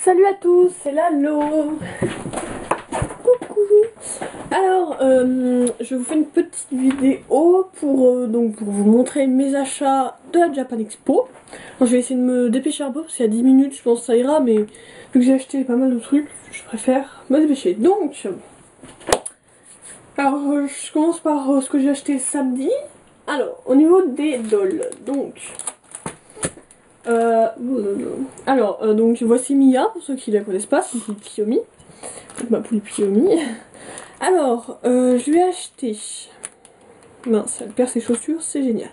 Salut à tous, c'est Lalo. Coucou. Alors, je vous fais une petite vidéo pour vous montrer mes achats de la Japan Expo. Alors, je vais essayer de me dépêcher un peu parce qu'il y a 10 minutes, je pense que ça ira, mais vu que j'ai acheté pas mal de trucs, je préfère me dépêcher. Donc, je commence par ce que j'ai acheté samedi. Alors, au niveau des dolls, donc voici Mia, pour ceux qui la connaissent pas, c'est Kiyomi, ma poule Kiyomi. Alors, je lui ai acheté, mince, elle perd ses chaussures, c'est génial.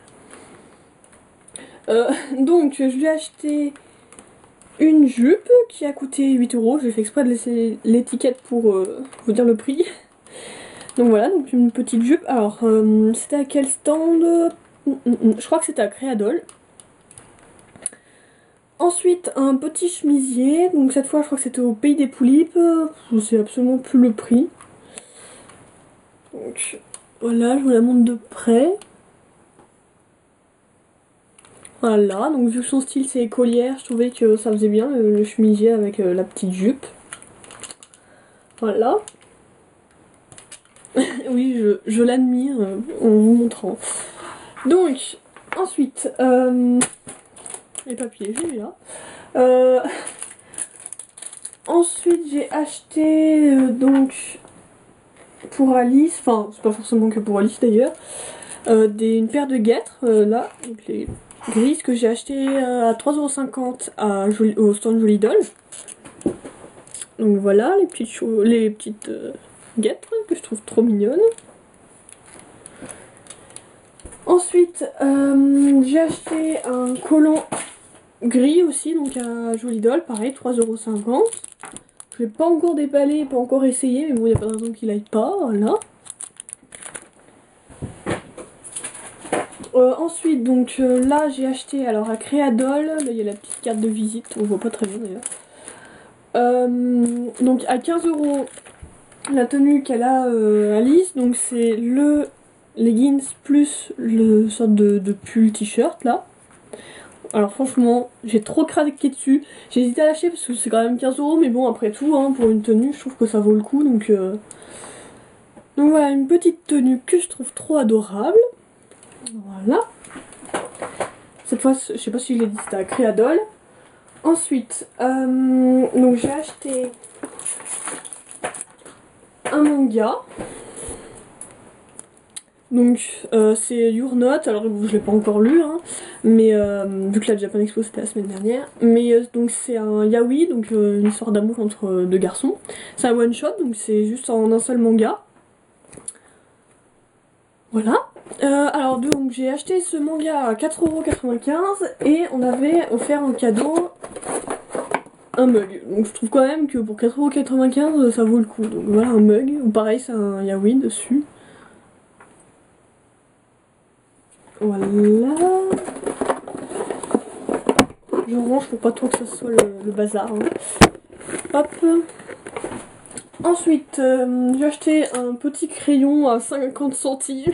Donc, je lui ai acheté une jupe qui a coûté 8 €, j'ai fait exprès de laisser l'étiquette pour vous dire le prix. Donc voilà, donc une petite jupe. Alors, c'était à quel stand? Je crois que c'était à Créadol. Ensuite, un petit chemisier, donc cette fois je crois que c'était au Pays des Poulipes, je sais absolument plus le prix. Donc voilà, je vous la montre de près. Voilà, donc vu que son style c'est écolière, je trouvais que ça faisait bien le chemisier avec la petite jupe. Voilà. Oui, je l'admire en vous montrant. Donc, ensuite, les papiers, j'ai mis là. Ensuite, j'ai acheté donc pour Alice, enfin c'est pas forcément que pour Alice d'ailleurs, une paire de guêtres là, donc les grises que j'ai acheté à 3,50 € au stand Joli Doll. Donc voilà les petites guêtres que je trouve trop mignonnes. Ensuite j'ai acheté un collant gris aussi, donc à Joli Doll, pareil 3,50 €. Je l'ai pas encore déballé, pas encore essayé, mais bon, il n'y a pas de raison qu'il aille pas, voilà. Ensuite, donc là, j'ai acheté alors à Créadol, là il y a la petite carte de visite, on voit pas très bien d'ailleurs. Donc à 15 € la tenue qu'elle a Alice, donc c'est le leggings plus le sorte de pull t-shirt là. Alors franchement, j'ai trop craqué dessus. J'ai hésité à l'acheter parce que c'est quand même 15 €, mais bon, après tout, hein, pour une tenue, je trouve que ça vaut le coup. Donc voilà, une petite tenue que je trouve trop adorable. Voilà. Cette fois, je sais pas si je l'ai dit, c'était à Créadol. Ensuite, donc j'ai acheté un manga. Donc c'est Your Note, alors je l'ai pas encore lu, hein, mais vu que la Japan Expo c'était la semaine dernière. Mais donc c'est un yaoi, donc une histoire d'amour entre deux garçons. C'est un one shot, donc c'est juste en un seul manga. Voilà. Alors donc j'ai acheté ce manga à 4,95 € et on avait offert en cadeau un mug. Donc je trouve quand même que pour 4,95 € ça vaut le coup. Donc voilà un mug, pareil c'est un yaoi dessus. Voilà. Je range pour pas trop que ça soit le bazar. Hein. Hop. Ensuite, j'ai acheté un petit crayon à 50 centimes.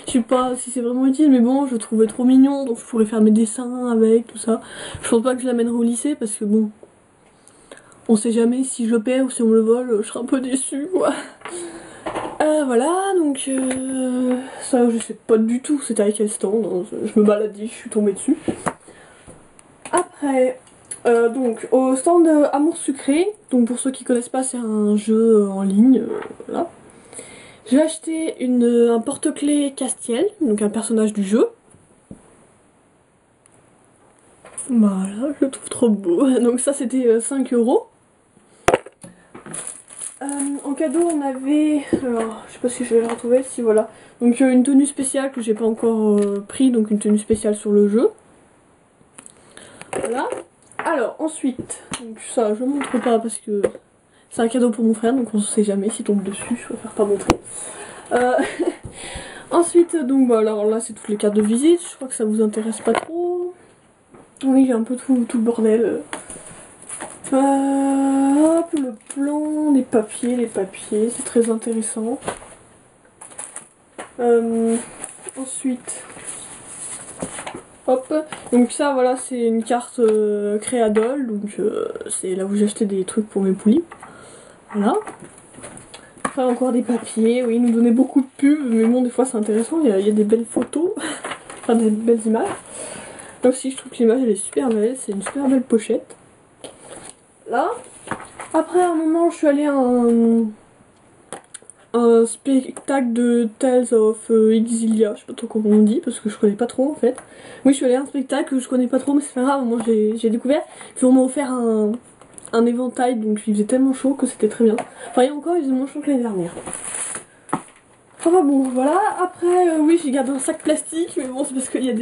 Je sais pas si c'est vraiment utile, mais bon, je le trouvais trop mignon, donc je pourrais faire mes dessins avec, tout ça. Je pense pas que je l'amènerai au lycée, parce que bon, on sait jamais si je le perds ou si on me le vole, je serai un peu déçue, quoi. Voilà, donc ça je sais pas du tout c'était à quel stand, hein. Je me baladais, je suis tombée dessus. Après, donc au stand Amour Sucré, donc pour ceux qui connaissent pas c'est un jeu en ligne, voilà. J'ai acheté un porte-clés Castiel, donc un personnage du jeu. Voilà, je le trouve trop beau, donc ça c'était 5 €. En cadeau on avait, alors je sais pas si je vais le retrouver, si voilà, donc une tenue spéciale que j'ai pas encore pris, donc une tenue spéciale sur le jeu. Voilà. Alors ensuite, donc ça je montre pas parce que c'est un cadeau pour mon frère, donc on sait jamais s'il tombe dessus, je préfère pas montrer. Ensuite donc bah, alors là c'est toutes les cartes de visite, je crois que ça vous intéresse pas trop. Oui j'ai un peu tout le bordel. Hop, le plan, les papiers, c'est très intéressant. Ensuite, Hop, donc ça voilà c'est une carte Créadol, donc c'est là où j'ai acheté des trucs pour mes poulies. Voilà. Après encore des papiers, oui, ils nous donnaient beaucoup de pubs, mais bon des fois c'est intéressant, il y a des belles photos, enfin des belles images. Là aussi je trouve que l'image elle est super belle, c'est une super belle pochette. Là, après à un moment je suis allée à un spectacle de Tales of Exilia, je sais pas trop comment on dit parce que je connais pas trop en fait. Oui je suis allée à un spectacle que je connais pas trop mais c'est pas grave, moi j'ai découvert. Puis on m'a offert un éventail donc il faisait tellement chaud que c'était très bien. Enfin et encore il faisait moins chaud que l'année dernière. Enfin bon voilà, après oui j'ai gardé un sac plastique mais bon c'est parce qu'il y a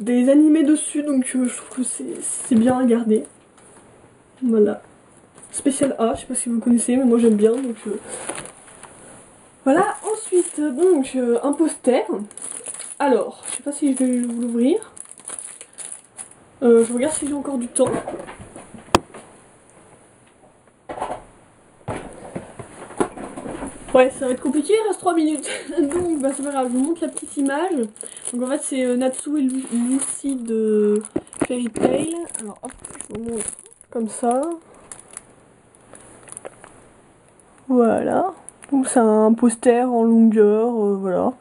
des animés dessus donc je trouve que c'est bien à garder. Voilà. Spécial A, je sais pas si vous connaissez mais moi j'aime bien donc voilà, ensuite donc un poster. Alors, je sais pas si je vais vous l'ouvrir. Je regarde si j'ai encore du temps. Ouais, ça va être compliqué, il reste 3 minutes. Donc bah c'est pas grave, je vous montre la petite image. Donc en fait c'est Natsu et Lucy de Fairy Tail. Alors hop, je vous montre comme ça. Voilà. Donc c'est un poster en longueur, voilà.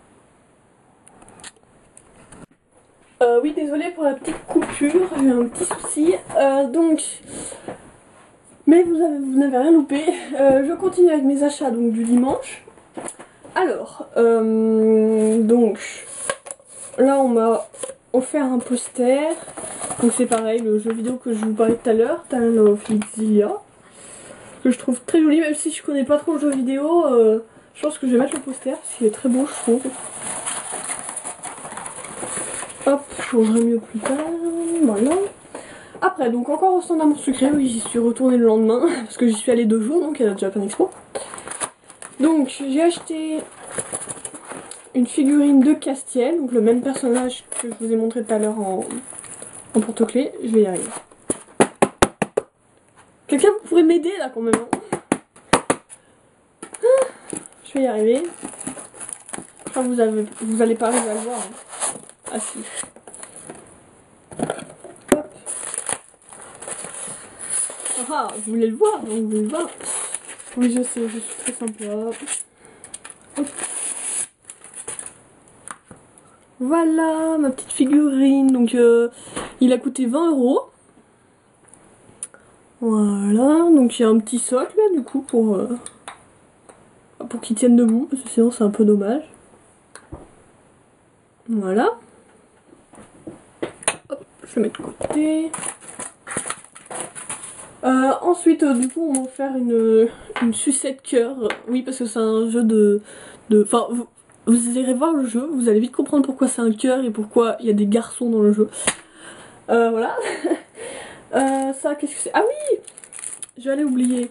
Oui, désolée pour la petite coupure, j'ai eu un petit souci. Donc, mais vous n'avez rien loupé. Je continue avec mes achats donc du dimanche. Alors, donc là on m'a offert un poster. Donc c'est pareil, le jeu vidéo que je vous parlais tout à l'heure, Tales of Exilia, que je trouve très joli, même si je connais pas trop le jeu vidéo. Je pense que je vais mettre le poster parce qu'il est très beau, je trouve. Hop, je changerai mieux plus tard. Voilà. Après, donc encore au stand d'Amour Sucré, oui, j'y suis retournée le lendemain, parce que j'y suis allée 2 jours, donc à la Japan Expo. Donc, j'ai acheté une figurine de Castiel, donc le même personnage que je vous ai montré tout à l'heure en porte-clés. Je vais y arriver. Quelqu'un pourrait m'aider là quand même. Je vais y arriver. Enfin, vous allez pas arriver à le voir. Hein. Ah si. Hop. Ah, vous voulez le voir, vous voulez le voir. Oui, je sais, je suis très sympa. Hop. Voilà, ma petite figurine. Donc, il a coûté 20 €. Voilà, donc il y a un petit socle là, du coup, pour qu'il tienne debout, parce que sinon c'est un peu dommage. Voilà. Hop, je vais mettre de côté. Ensuite, du coup, on va faire une sucette cœur. Oui, parce que c'est un jeu de... Enfin, vous irez voir le jeu, vous allez vite comprendre pourquoi c'est un cœur et pourquoi il y a des garçons dans le jeu. Voilà. Ça, qu'est-ce que c'est? Ah oui! J'allais oublier.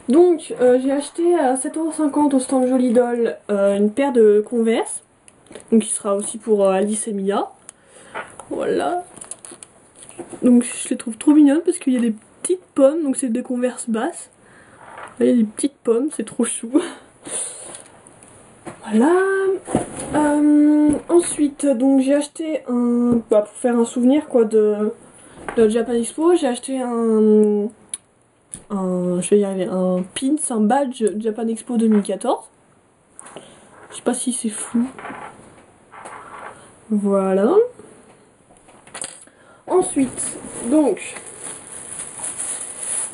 Donc, j'ai acheté à 7,50 € au stand Joli Doll une paire de Converse. Donc, qui sera aussi pour Alice et Mia. Voilà. Donc, je les trouve trop mignonnes parce qu'il y a des petites pommes. Donc, c'est des Converse basses. Là, il y a des petites pommes, c'est trop chou. Voilà. Ensuite, donc, j'ai acheté un... Bah, pour faire un souvenir, quoi, de Japan Expo. J'ai acheté je vais y arriver, un pins, un badge Japan Expo 2014. Je sais pas si c'est flou. Voilà. Ensuite, donc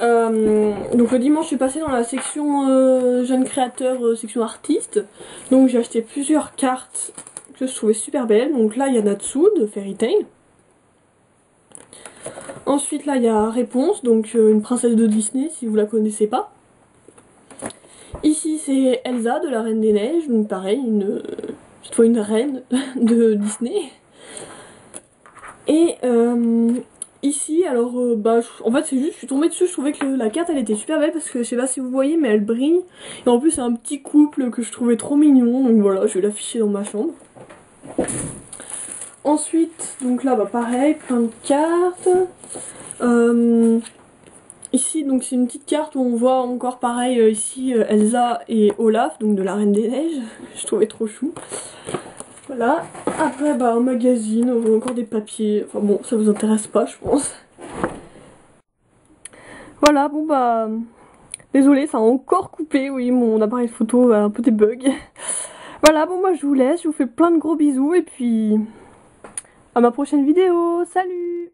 le dimanche je suis passée dans la section jeunes créateurs, section artistes. Donc j'ai acheté plusieurs cartes que je trouvais super belles. Donc là il y a Natsu de Fairy Tail. Ensuite là il y a Réponse, donc une princesse de Disney si vous la connaissez pas. Ici c'est Elsa de la Reine des Neiges, donc pareil, cette fois une reine de Disney. Et ici alors en fait c'est juste, je suis tombée dessus, je trouvais que la carte elle était super belle parce que je sais pas si vous voyez mais elle brille. Et en plus c'est un petit couple que je trouvais trop mignon, donc voilà, je vais l'afficher dans ma chambre. Ensuite, donc là pareil, plein de cartes. Ici donc c'est une petite carte où on voit encore pareil ici Elsa et Olaf, donc de la Reine des Neiges. Je trouvais trop chou. Voilà. Après, bah, un magazine, on voit encore des papiers. Enfin bon, ça vous intéresse pas, je pense. Voilà, bon bah... Désolée, ça a encore coupé, oui, mon appareil photo a un peu des bugs. Voilà, bon moi je vous laisse, je vous fais plein de gros bisous et puis... à ma prochaine vidéo, salut!